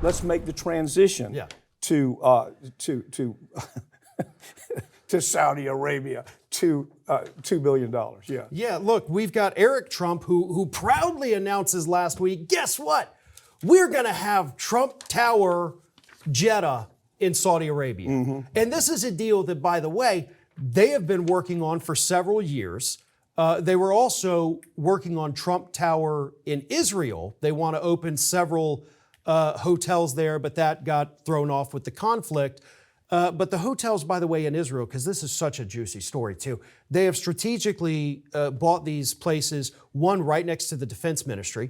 let's make the transition to to Saudi Arabia to $2 billion. Yeah. Yeah, look, we've got Eric Trump who proudly announces last week, guess what? We're going to have Trump Tower Jeddah in Saudi Arabia. And this is a deal that, by the way, they have been working on for several years. They were also working on Trump Tower in Israel. They want to open several hotels there, but that got thrown off with the conflict. But the hotels, by the way, in Israel, because this is such a juicy story too, they have strategically bought these places, one right next to the defense ministry,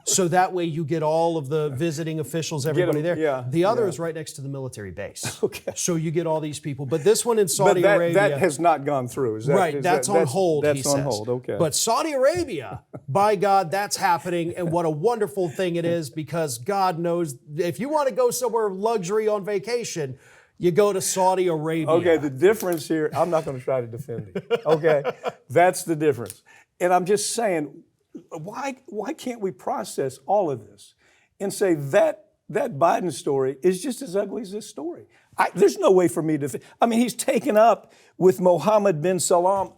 so that way you get all of the visiting officials, everybody there. Yeah, the other is right next to the military base. Okay. So you get all these people. But this one in Saudi Arabia. That has not gone through. Is that, right, that's on hold, That's he on says. hold, okay. But Saudi Arabia, by God, that's happening. And what a wonderful thing it is, because God knows if you want to go somewhere luxury on vacation, you go to Saudi Arabia. Okay, the difference here, I'm not going to try to defend it. Okay, that's the difference. And I'm just saying, why can't we process all of this and say that Biden story is just as ugly as this story? There's no way for me to. I mean, he's taken up with Mohammed bin Salman,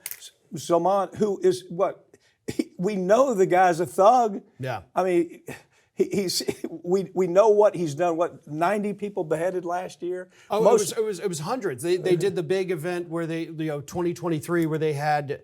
who is what? We know the guy's a thug. Yeah. I mean, we know what he's done. What, 90 people beheaded last year? Oh, it was hundreds. They did the big event where 2023, where they had,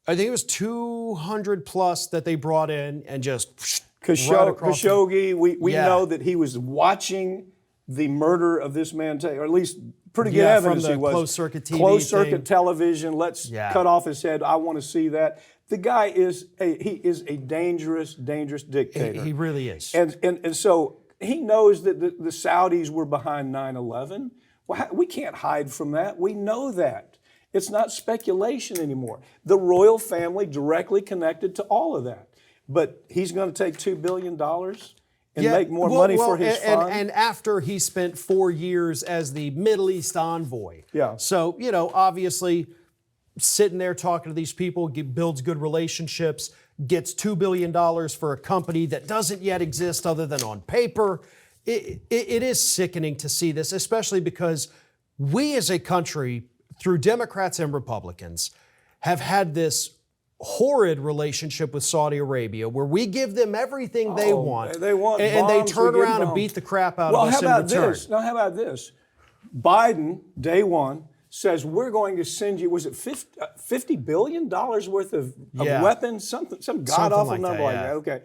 I think it was 200 plus that they brought in and just Khashoggi. We know that he was watching the murder of this man, or at least pretty good evidence he was. Closed circuit TV Closed circuit thing. Television. Let's cut off his head. I want to see that. The guy is a dangerous dictator. He really is. And so he knows that the Saudis were behind 9/11. Well, we can't hide from that. We know that. It's not speculation anymore. The royal family directly connected to all of that. But he's going to take $2 billion and make more money for his fund. And after he spent 4 years as the Middle East envoy. Yeah. So, obviously, sitting there talking to these people, builds good relationships, gets $2 billion for a company that doesn't yet exist other than on paper. It is sickening to see this, especially because we as a country, through Democrats and Republicans, have had this horrid relationship with Saudi Arabia where we give them everything they want. They want and bombs, they turn around and bombs. beat the crap out of us in return. How about this? Biden, day one, says we're going to send you, was it $50 billion worth of weapons? Some god-awful number like that. Okay.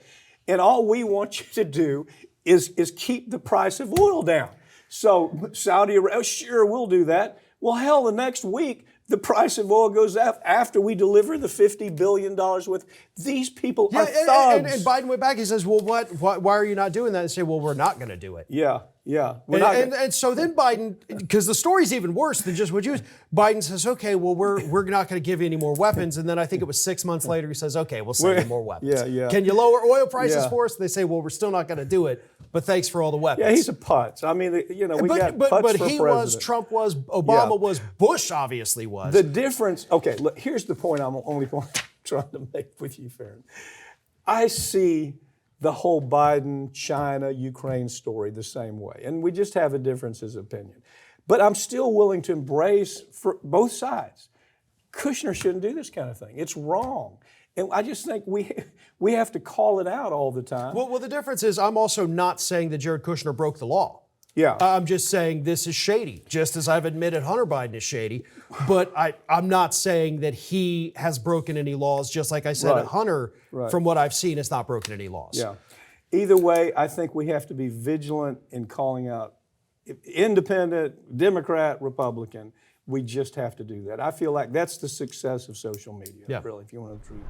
And all we want you to do is keep the price of oil down. So Saudi Arabia, sure, we'll do that. Well, hell, the next week, the price of oil goes up after we deliver the $50 billion worth. These people are thugs. And Biden went back. He says, well, why are you not doing that? And say, well, we're not going to do it. Yeah. And so then Biden, because the story's even worse than just what you. Biden says, okay, well, we're not going to give you any more weapons. And then I think it was 6 months later, he says, okay, we'll send you more weapons. Yeah. Can you lower oil prices for us? They say, well, we're still not going to do it, but thanks for all the weapons. Yeah, he's a putz. I mean, we got putz but for he president. was, Trump was, Obama was, Bush obviously was. The difference, okay, look, here's the point I'm trying to make with you, Farron. I see the whole Biden, China, Ukraine story the same way. And we just have a differences of opinion. But I'm still willing to embrace for both sides. Kushner shouldn't do this kind of thing. It's wrong. And I just think we have to call it out all the time. Well, the difference is I'm also not saying that Jared Kushner broke the law. Yeah. I'm just saying this is shady, just as I've admitted Hunter Biden is shady. But I'm not saying that he has broken any laws, just like I said, Hunter, from what I've seen, has not broken any laws. Yeah. Either way, I think we have to be vigilant in calling out independent, Democrat, Republican. We just have to do that. I feel like that's the success of social media, really, if you want to truly.